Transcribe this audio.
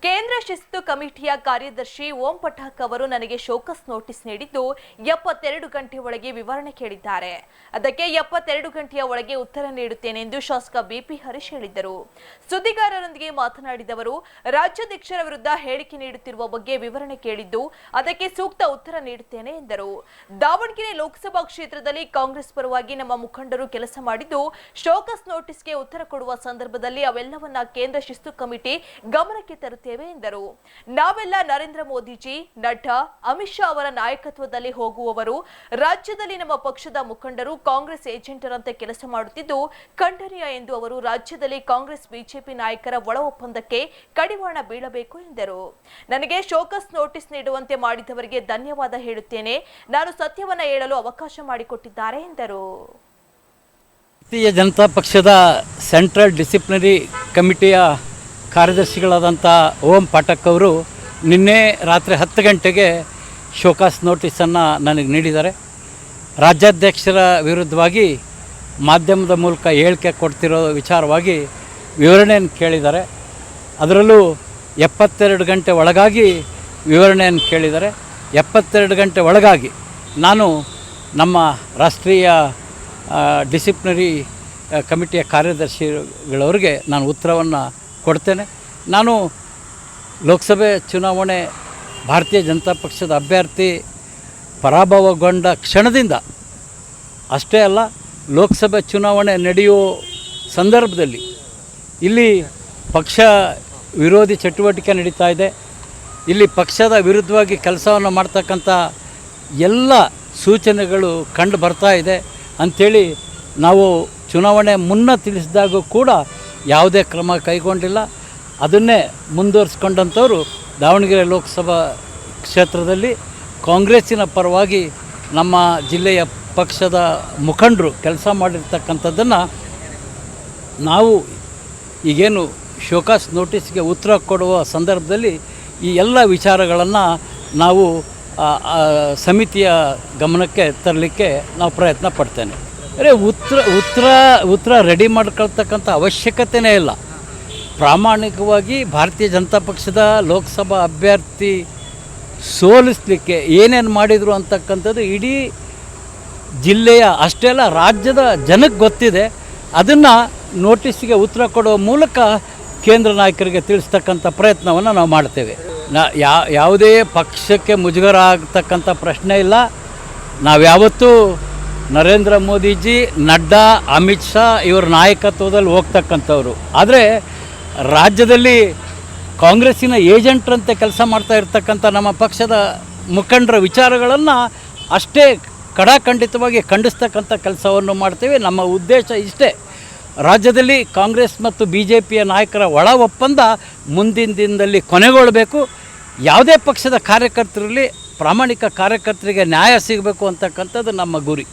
ಕೇಂದ್ರ ಶಿಸ್ತು ಕಮಿಟಿಯ ಕಾರ್ಯದರ್ಶಿ ಓಂ ಪಠಾಕ್ ಅವರು ನನಗೆ ಶೋಕಸ್ ನೋಟಿಸ್ ನೀಡಿದ್ದು 72 ಗಂಟೆ ಒಳಗೆ ವಿವರಣೆ ಕೇಳಿದ್ದಾರೆ. ಅದಕ್ಕೆ 72 ಗಂಟೆಯ ಒಳಗೆ ಉತ್ತರ ನೀಡುತ್ತೇನೆ ಎಂದು ಶಾಸಕ ಬಿಪಿ ಹರೀಶ್ ಹೇಳಿದರು. ಸುದ್ದಿಗಾರರೊಂದಿಗೆ ಮಾತನಾಡಿದ ಅವರು, ರಾಜ್ಯಾಧ್ಯಕ್ಷರ ವಿರುದ್ಧ ಹೇಳಿಕೆ ನೀಡುತ್ತಿರುವ ಬಗ್ಗೆ ವಿವರಣೆ ಕೇಳಿದ್ದು ಅದಕ್ಕೆ ಸೂಕ್ತ ಉತ್ತರ ನೀಡುತ್ತೇನೆ ಎಂದರು. ದಾವಣಗೆರೆ ಲೋಕಸಭಾ ಕ್ಷೇತ್ರದಲ್ಲಿ ಕಾಂಗ್ರೆಸ್ ಪರವಾಗಿ ನಮ್ಮ ಮುಖಂಡರು ಕೆಲಸ ಮಾಡಿದ್ದು ಶೋಕಸ್ ನೋಟಿಸ್ಗೆ ಉತ್ತರ ಕೊಡುವ ಸಂದರ್ಭದಲ್ಲಿ ಅವೆಲ್ಲವನ್ನ ಕೇಂದ್ರ ಶಿಸ್ತು ಕಮಿಟಿ ಗಮನಕ್ಕೆ ತರುತ್ತೇವೆ ಎಂದರು. ನಾವೆಲ್ಲ ನರೇಂದ್ರ ಮೋದಿಜಿ, ನಡ್ಡಾ, ಅಮಿತ್ ಶಾ ಅವರ ನಾಯಕತ್ವದಲ್ಲಿ ಹೋಗುವವರು. ರಾಜ್ಯದಲ್ಲಿ ನಮ್ಮ ಪಕ್ಷದ ಮುಖಂಡರು ಕಾಂಗ್ರೆಸ್ ಏಜೆಂಟರಂತೆ ಕೆಲಸ ಮಾಡುತ್ತಿದ್ದು ಖಂಡನೀಯ ಎಂದು ಅವರು ರಾಜ್ಯದಲ್ಲಿ ಕಾಂಗ್ರೆಸ್ ಬಿಜೆಪಿ ನಾಯಕರ ಒಳ ಒಪ್ಪಂದಕ್ಕೆ ಕಡಿವಾಣ ಬೀಳಬೇಕು ಎಂದರು. ನನಗೆ ಶೋಕಸ್ ನೋಟಿಸ್ ನೀಡುವಂತೆ ಮಾಡಿದವರಿಗೆ ಧನ್ಯವಾದ ಹೇಳುತ್ತೇನೆ. ನಾನು ಸತ್ಯವನ್ನ ಹೇಳಲು ಅವಕಾಶ ಮಾಡಿಕೊಟ್ಟಿದ್ದಾರೆ ಎಂದರು. ಭಾರತೀಯ ಜನತಾ ಪಕ್ಷದ ಸೆಂಟ್ರಲ್ ಡಿಸಿಪ್ಲಿನರಿ ಕಮಿಟಿಯ ಕಾರ್ಯದರ್ಶಿಗಳಾದಂಥ ಓಂ ಪಾಠಕ್ ಅವರು ನಿನ್ನೆ ರಾತ್ರಿ 10 ಗಂಟೆಗೆ ಶೋಕಾಸ್ ನೋಟಿಸನ್ನು ನನಗೆ ನೀಡಿದ್ದಾರೆ. ರಾಜ್ಯಾಧ್ಯಕ್ಷರ ವಿರುದ್ಧವಾಗಿ ಮಾಧ್ಯಮದ ಮೂಲಕ ಹೇಳಿಕೆ ಕೊಡ್ತಿರೋ ವಿಚಾರವಾಗಿ ವಿವರಣೆಯನ್ನು ಕೇಳಿದ್ದಾರೆ. ಅದರಲ್ಲೂ 72 ಗಂಟೆ ಒಳಗಾಗಿ ವಿವರಣೆಯನ್ನು ಕೇಳಿದ್ದಾರೆ. 72 ಗಂಟೆ ಒಳಗಾಗಿ ನಾನು ನಮ್ಮ ರಾಷ್ಟ್ರೀಯ ಡಿಸಿಪ್ಲಿನರಿ ಕಮಿಟಿಯ ಕಾರ್ಯದರ್ಶಿಗಳವರಿಗೆ ನಾನು ಉತ್ತರವನ್ನು ಕೊಡ್ತೇನೆ. ನಾನು ಲೋಕಸಭೆ ಚುನಾವಣೆ ಭಾರತೀಯ ಜನತಾ ಪಕ್ಷದ ಅಭ್ಯರ್ಥಿ ಪರಾಭವಗೊಂಡ ಕ್ಷಣದಿಂದ ಅಷ್ಟೇ ಅಲ್ಲ, ಲೋಕಸಭೆ ಚುನಾವಣೆ ನಡೆಯುವ ಸಂದರ್ಭದಲ್ಲಿ ಇಲ್ಲಿ ಪಕ್ಷ ವಿರೋಧಿ ಚಟುವಟಿಕೆ ನಡೀತಾ ಇದೆ. ಇಲ್ಲಿ ಪಕ್ಷದ ವಿರುದ್ಧವಾಗಿ ಕೆಲಸವನ್ನು ಮಾಡ್ತಕ್ಕಂಥ ಎಲ್ಲ ಸೂಚನೆಗಳು ಕಂಡು ಬರ್ತಾ ಇದೆ ಅಂಥೇಳಿ ನಾವು ಚುನಾವಣೆ ಮುನ್ನ ತಿಳಿಸಿದಾಗೂ ಕೂಡ ಯಾವುದೇ ಕ್ರಮ ಕೈಗೊಂಡಿಲ್ಲ. ಅದನ್ನೇ ಮುಂದುವರಿಸ್ಕೊಂಡಂಥವರು ದಾವಣಗೆರೆ ಲೋಕಸಭಾ ಕ್ಷೇತ್ರದಲ್ಲಿ ಕಾಂಗ್ರೆಸ್ಸಿನ ಪರವಾಗಿ ನಮ್ಮ ಜಿಲ್ಲೆಯ ಪಕ್ಷದ ಮುಖಂಡರು ಕೆಲಸ ಮಾಡಿರ್ತಕ್ಕಂಥದ್ದನ್ನು ನಾವು ಈಗೇನು ಶೋಕಾಸ್ ನೋಟಿಸ್ಗೆ ಉತ್ತರ ಕೊಡುವ ಸಂದರ್ಭದಲ್ಲಿ ಈ ಎಲ್ಲ ವಿಚಾರಗಳನ್ನು ನಾವು ಸಮಿತಿಯ ಗಮನಕ್ಕೆ ತರಲಿಕ್ಕೆ ನಾವು ಪ್ರಯತ್ನ ಪಡ್ತೇನೆ. ಉತ್ತರ ರೆಡಿ ಮಾಡ್ಕೊಳ್ತಕ್ಕಂಥ ಅವಶ್ಯಕತೆಯೇ ಇಲ್ಲ. ಪ್ರಾಮಾಣಿಕವಾಗಿ ಭಾರತೀಯ ಜನತಾ ಪಕ್ಷದ ಲೋಕಸಭಾ ಅಭ್ಯರ್ಥಿ ಸೋಲಿಸಲಿಕ್ಕೆ ಏನೇನು ಮಾಡಿದರು ಅಂತಕ್ಕಂಥದ್ದು ಇಡೀ ಜಿಲ್ಲೆಯ ಅಷ್ಟೇ ಅಲ್ಲ, ರಾಜ್ಯದ ಜನಕ್ಕೆ ಗೊತ್ತಿದೆ. ಅದನ್ನು ನೋಟಿಸ್ಗೆ ಉತ್ತರ ಕೊಡುವ ಮೂಲಕ ಕೇಂದ್ರ ನಾಯಕರಿಗೆ ತಿಳಿಸ್ತಕ್ಕಂಥ ಪ್ರಯತ್ನವನ್ನು ನಾವು ಮಾಡ್ತೇವೆ. ಯಾವುದೇ ಪಕ್ಷಕ್ಕೆ ಮುಜುಗರ ಆಗ್ತಕ್ಕಂಥ ಪ್ರಶ್ನೆ ಇಲ್ಲ. ನಾವ್ಯಾವತ್ತೂ ನರೇಂದ್ರ ಮೋದಿಜಿ, ನಡ್ಡಾ, ಅಮಿತ್ ಶಾ ಇವರ ನಾಯಕತ್ವದಲ್ಲಿ ಹೋಗ್ತಕ್ಕಂಥವ್ರು. ಆದರೆ ರಾಜ್ಯದಲ್ಲಿ ಕಾಂಗ್ರೆಸ್ಸಿನ ಏಜೆಂಟ್ರಂತೆ ಕೆಲಸ ಮಾಡ್ತಾ ಇರ್ತಕ್ಕಂಥ ನಮ್ಮ ಪಕ್ಷದ ಮುಖಂಡರ ವಿಚಾರಗಳನ್ನು ಅಷ್ಟೇ ಕಡಾಖಂಡಿತವಾಗಿ ಖಂಡಿಸ್ತಕ್ಕಂಥ ಕೆಲಸವನ್ನು ಮಾಡ್ತೇವೆ. ನಮ್ಮ ಉದ್ದೇಶ ಇಷ್ಟೇ, ರಾಜ್ಯದಲ್ಲಿ ಕಾಂಗ್ರೆಸ್ ಮತ್ತು ಬಿ ಜೆ ಪಿಯ ನಾಯಕರ ಒಳ ಒಪ್ಪಂದ ಮುಂದಿನ ದಿನದಲ್ಲಿ ಕೊನೆಗೊಳ್ಳಬೇಕು. ಯಾವುದೇ ಪಕ್ಷದ ಕಾರ್ಯಕರ್ತರಲ್ಲಿ ಪ್ರಾಮಾಣಿಕ ಕಾರ್ಯಕರ್ತರಿಗೆ ನ್ಯಾಯ ಸಿಗಬೇಕು ಅಂತಕ್ಕಂಥದ್ದು ನಮ್ಮ ಗುರಿ.